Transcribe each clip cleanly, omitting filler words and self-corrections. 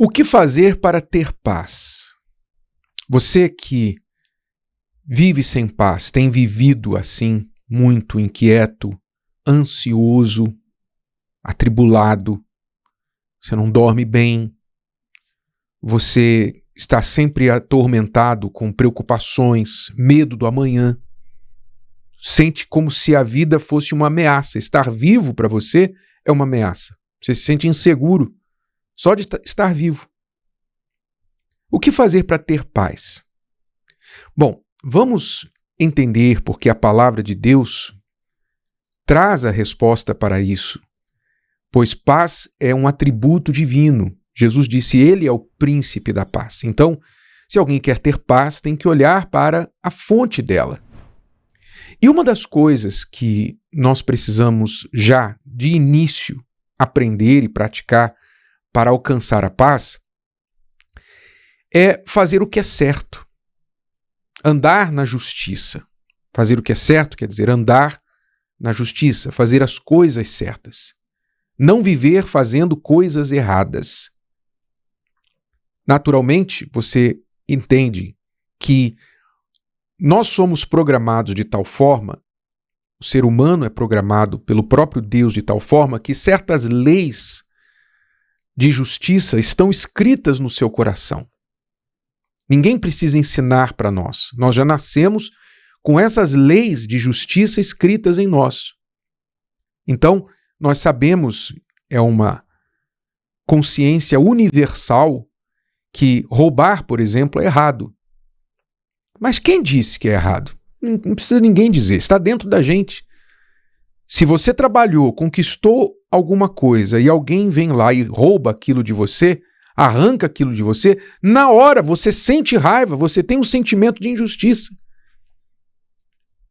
O que fazer para ter paz? Você que vive sem paz, tem vivido assim, muito inquieto, ansioso, atribulado, você não dorme bem, você está sempre atormentado com preocupações, medo do amanhã, sente como se a vida fosse uma ameaça. Estar vivo para você é uma ameaça. Você se sente inseguro só de estar vivo. O que fazer para ter paz? Bom, vamos entender porque a palavra de Deus traz a resposta para isso, pois paz é um atributo divino. Jesus disse, ele é o príncipe da paz. Então, se alguém quer ter paz, tem que olhar para a fonte dela. E uma das coisas que nós precisamos já, de início, aprender e praticar para alcançar a paz, é fazer o que é certo. Andar na justiça. Fazer o que é certo quer dizer andar na justiça, fazer as coisas certas. Não viver fazendo coisas erradas. Naturalmente, você entende que nós somos programados de tal forma, o ser humano é programado pelo próprio Deus de tal forma que certas leis de justiça estão escritas no seu coração. Ninguém precisa ensinar para nós. Nós já nascemos com essas leis de justiça escritas em nós. Então, nós sabemos, é uma consciência universal, que roubar, por exemplo, é errado. Mas quem disse que é errado? Não precisa ninguém dizer, está dentro da gente. Se você trabalhou, conquistou alguma coisa e alguém vem lá e rouba aquilo de você, arranca aquilo de você, na hora você sente raiva, você tem um sentimento de injustiça.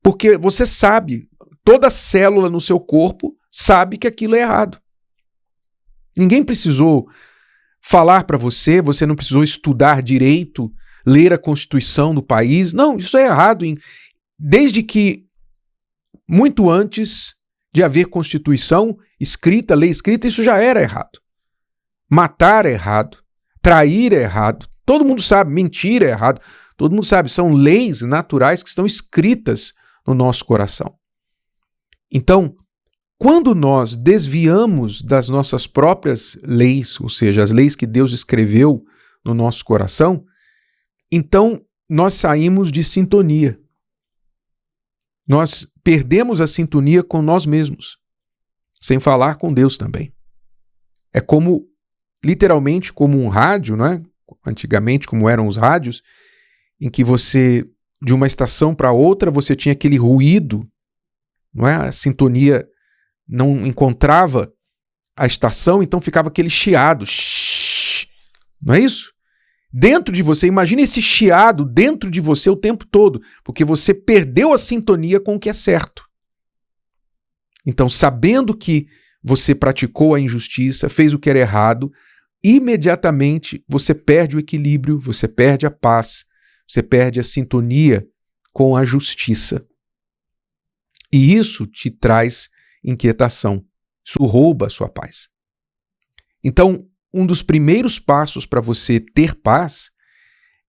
Porque você sabe, toda célula no seu corpo sabe que aquilo é errado. Ninguém precisou falar para você, você não precisou estudar direito, ler a Constituição do país. Não, isso é errado. Desde que, muito antes de haver Constituição escrita, lei escrita, isso já era errado. Matar é errado, trair é errado, todo mundo sabe, mentir é errado, todo mundo sabe, são leis naturais que estão escritas no nosso coração. Então, quando nós desviamos das nossas próprias leis, ou seja, as leis que Deus escreveu no nosso coração, então nós saímos de sintonia. Nós perdemos a sintonia com nós mesmos, sem falar com Deus também. É como, literalmente, como um rádio, não é? Antigamente, como eram os rádios, em que você, de uma estação para outra, você tinha aquele ruído, não é? A sintonia não encontrava a estação, então ficava aquele chiado. Não é isso? Dentro de você, imagina esse chiado dentro de você o tempo todo, porque você perdeu a sintonia com o que é certo. Então, sabendo que você praticou a injustiça, fez o que era errado, imediatamente você perde o equilíbrio, você perde a paz, você perde a sintonia com a justiça. E isso te traz inquietação, isso rouba a sua paz. Então, um dos primeiros passos para você ter paz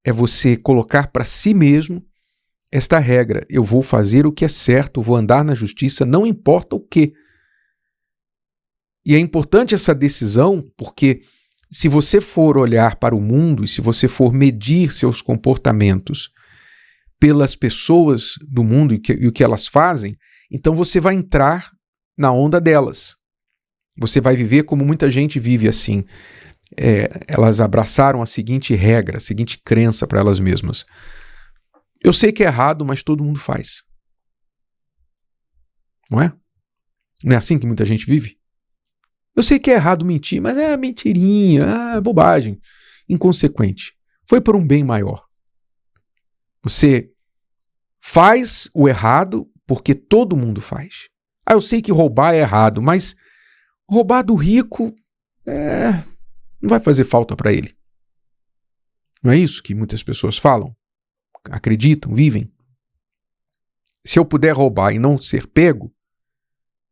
é você colocar para si mesmo esta regra: eu vou fazer o que é certo, vou andar na justiça, não importa o quê. E é importante essa decisão porque se você for olhar para o mundo e se você for medir seus comportamentos pelas pessoas do mundo e o que elas fazem, então você vai entrar na onda delas. Você vai viver como muita gente vive assim. Elas abraçaram a seguinte regra, a seguinte crença para elas mesmas. Eu sei que é errado, mas todo mundo faz. Não é? Não é assim que muita gente vive? Eu sei que é errado mentir, mas é mentirinha, bobagem, inconsequente. Foi por um bem maior. Você faz o errado porque todo mundo faz. Eu sei que roubar é errado, mas roubar do rico não vai fazer falta para ele. Não é isso que muitas pessoas falam? Acreditam, vivem? Se eu puder roubar e não ser pego,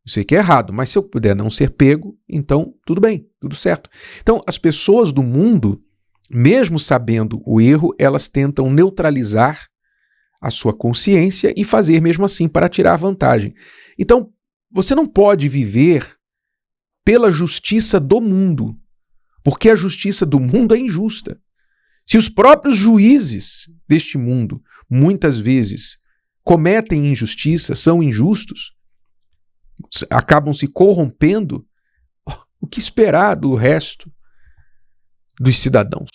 Eu sei que é errado, mas se eu puder não ser pego, então tudo bem, tudo certo. Então, as pessoas do mundo, mesmo sabendo o erro, elas tentam neutralizar a sua consciência e fazer mesmo assim para tirar vantagem. Então, você não pode viver pela justiça do mundo, porque a justiça do mundo é injusta. Se os próprios juízes deste mundo, muitas vezes, cometem injustiça, são injustos, acabam se corrompendo, o que esperar do resto dos cidadãos?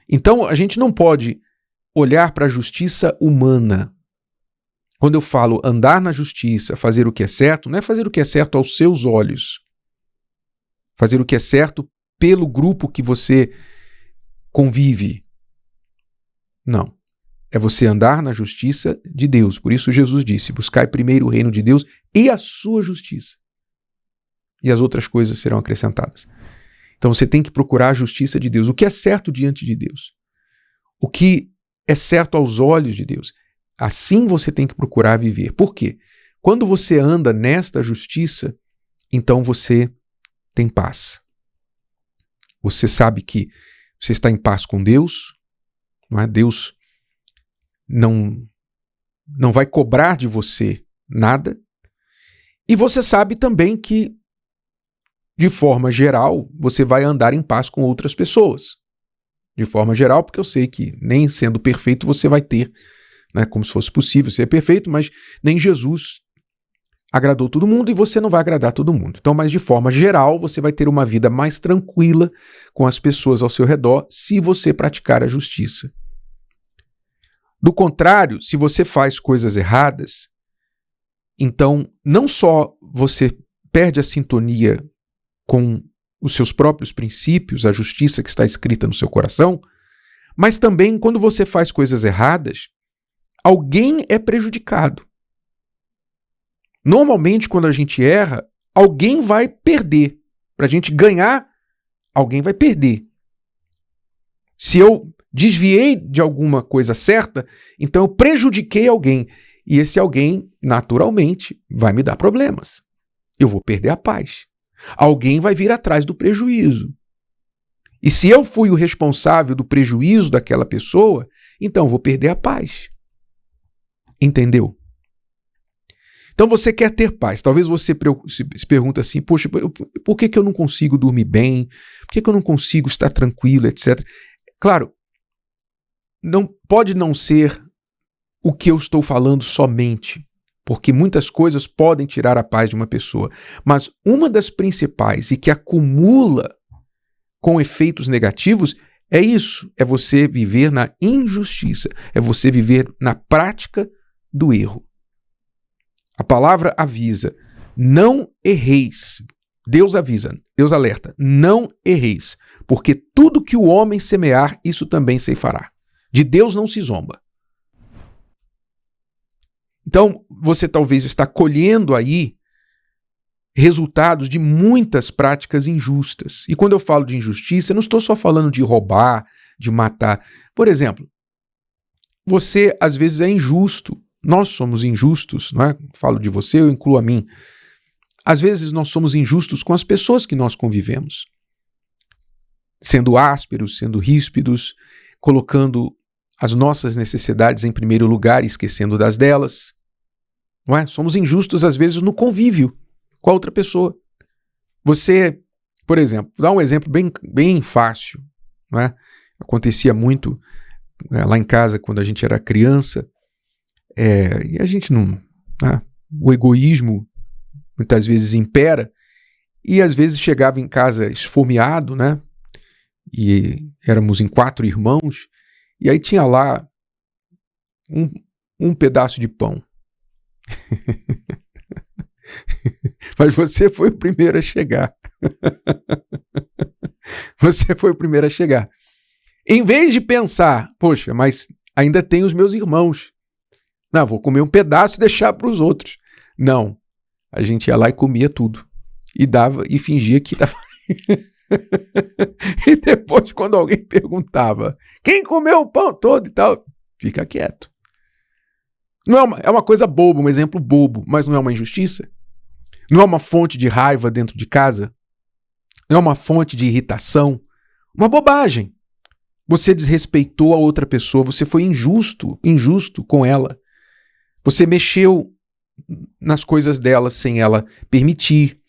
Então, a gente não pode olhar para a justiça humana. Quando eu falo andar na justiça, fazer o que é certo, não é fazer o que é certo aos seus olhos. Fazer o que é certo pelo grupo que você convive. Não. É você andar na justiça de Deus. Por isso Jesus disse, buscai primeiro o reino de Deus e a sua justiça. E as outras coisas serão acrescentadas. Então você tem que procurar a justiça de Deus. O que é certo diante de Deus. O que é certo aos olhos de Deus. Assim você tem que procurar viver. Por quê? Quando você anda nesta justiça, então você tem paz. Você sabe que você está em paz com Deus, não é? Deus não vai cobrar de você nada. E você sabe também que, de forma geral, você vai andar em paz com outras pessoas. De forma geral, porque eu sei que nem sendo perfeito você vai ter, né, como se fosse possível ser perfeito, mas nem Jesus agradou todo mundo e você não vai agradar todo mundo. Então, mas de forma geral, você vai ter uma vida mais tranquila com as pessoas ao seu redor se você praticar a justiça. Do contrário, se você faz coisas erradas, então não só você perde a sintonia com os seus próprios princípios, a justiça que está escrita no seu coração, mas também quando você faz coisas erradas, alguém é prejudicado. Normalmente, quando a gente erra, alguém vai perder. Para a gente ganhar, alguém vai perder. Se eu desviei de alguma coisa certa, então eu prejudiquei alguém. E esse alguém, naturalmente, vai me dar problemas. Eu vou perder a paz. Alguém vai vir atrás do prejuízo. E se eu fui o responsável do prejuízo daquela pessoa, então eu vou perder a paz. Entendeu? Então você quer ter paz. Talvez você se pergunte assim, poxa, por que eu não consigo dormir bem? Por que eu não consigo estar tranquilo, etc. Claro, não pode não ser o que eu estou falando somente, porque muitas coisas podem tirar a paz de uma pessoa. Mas uma das principais e que acumula com efeitos negativos é isso, é você viver na injustiça, é você viver na prática do erro. A palavra avisa, não erreis. Deus avisa, Deus alerta, não erreis, porque tudo que o homem semear, isso também ceifará. De Deus não se zomba. Então, você talvez está colhendo aí resultados de muitas práticas injustas. E quando eu falo de injustiça, eu não estou só falando de roubar, de matar. Por exemplo, você às vezes é injusto. Nós somos injustos, não é? Falo de você, eu incluo a mim. Às vezes nós somos injustos com as pessoas que nós convivemos. Sendo ásperos, sendo ríspidos, colocando as nossas necessidades em primeiro lugar e esquecendo das delas. Não é? Somos injustos às vezes no convívio com a outra pessoa. Você, por exemplo, vou dar um exemplo bem fácil. Não é? Acontecia muito lá em casa quando a gente era criança. E a gente não... Né? O egoísmo muitas vezes impera e às vezes chegava em casa esfomeado, né? E éramos em 4 irmãos e aí tinha lá um pedaço de pão. Mas você foi o primeiro a chegar. Você foi o primeiro a chegar. Em vez de pensar, poxa, mas ainda tem os meus irmãos. Não, vou comer um pedaço e deixar para os outros. Não. A gente ia lá e comia tudo. E dava e fingia que estava. E depois, quando alguém perguntava, quem comeu o pão todo e tal, fica quieto. É uma coisa boba, um exemplo bobo, mas não é uma injustiça? Não é uma fonte de raiva dentro de casa? Não é uma fonte de irritação? Uma bobagem. Você desrespeitou a outra pessoa, você foi injusto com ela. Você mexeu nas coisas dela sem ela permitir.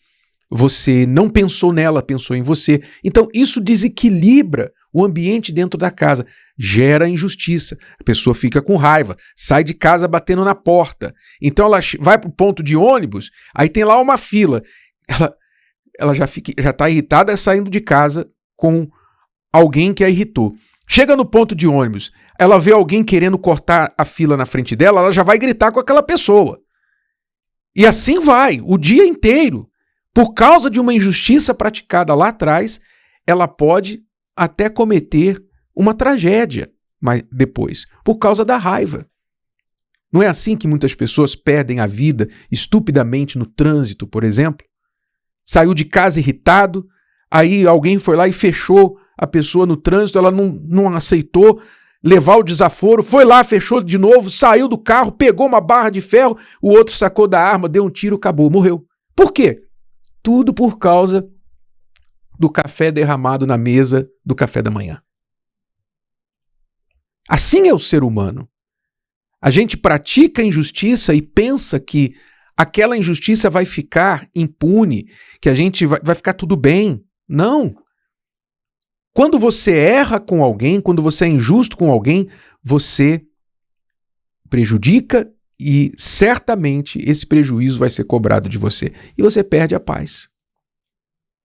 Você não pensou nela, pensou em você. Então isso desequilibra o ambiente dentro da casa, gera injustiça. A pessoa fica com raiva, sai de casa batendo na porta. Então ela vai para o ponto de ônibus, aí tem lá uma fila. Ela já está irritada saindo de casa com alguém que a irritou. Chega no ponto de ônibus, ela vê alguém querendo cortar a fila na frente dela, ela já vai gritar com aquela pessoa. E assim vai, o dia inteiro. Por causa de uma injustiça praticada lá atrás, ela pode até cometer uma tragédia mas depois, por causa da raiva. Não é assim que muitas pessoas perdem a vida estupidamente no trânsito, por exemplo? Saiu de casa irritado, aí alguém foi lá e fechou a pessoa no trânsito, ela não aceitou levar o desaforo, foi lá, fechou de novo, saiu do carro, pegou uma barra de ferro, o outro sacou da arma, deu um tiro, acabou, morreu. Por quê? Tudo por causa do café derramado na mesa do café da manhã. Assim é o ser humano. A gente pratica injustiça e pensa que aquela injustiça vai ficar impune, que a gente vai ficar tudo bem. Não. Quando você erra com alguém, quando você é injusto com alguém, você prejudica e certamente esse prejuízo vai ser cobrado de você. E você perde a paz.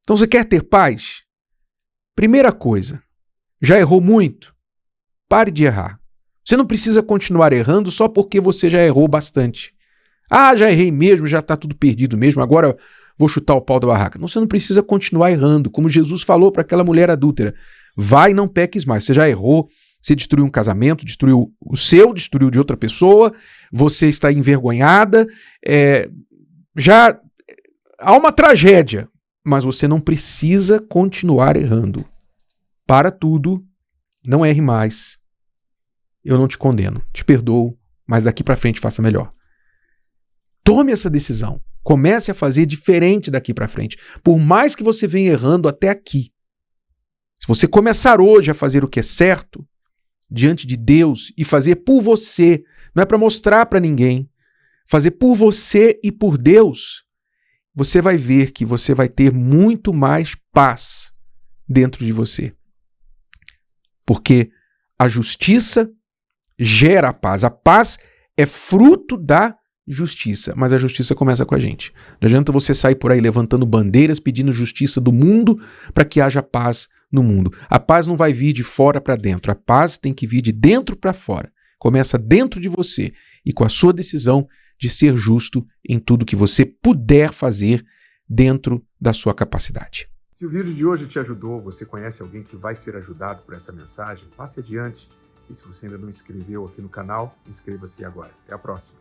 Então você quer ter paz? Primeira coisa, já errou muito? Pare de errar. Você não precisa continuar errando só porque você já errou bastante. Ah, já errei mesmo, já está tudo perdido mesmo, agora vou chutar o pau da barraca. Não, você não precisa continuar errando, como Jesus falou para aquela mulher adúltera. Vai e não peques mais. Você já errou, você destruiu um casamento, destruiu o seu, destruiu de outra pessoa, você está envergonhada, já há uma tragédia, mas você não precisa continuar errando. Para tudo, não erre mais. Eu não te condeno, te perdoo, mas daqui para frente faça melhor. Tome essa decisão. Comece a fazer diferente daqui para frente. Por mais que você venha errando até aqui. Se você começar hoje a fazer o que é certo, diante de Deus, e fazer por você, não é para mostrar para ninguém, fazer por você e por Deus, você vai ver que você vai ter muito mais paz dentro de você. Porque a justiça gera a paz. A paz é fruto da justiça, mas a justiça começa com a gente. Não adianta você sair por aí levantando bandeiras, pedindo justiça do mundo para que haja paz no mundo. A paz não vai vir de fora para dentro. A paz tem que vir de dentro para fora. Começa dentro de você e com a sua decisão de ser justo em tudo que você puder fazer dentro da sua capacidade. Se o vídeo de hoje te ajudou, você conhece alguém que vai ser ajudado por essa mensagem, passe adiante. E se você ainda não inscreveu aqui no canal, inscreva-se agora. Até a próxima.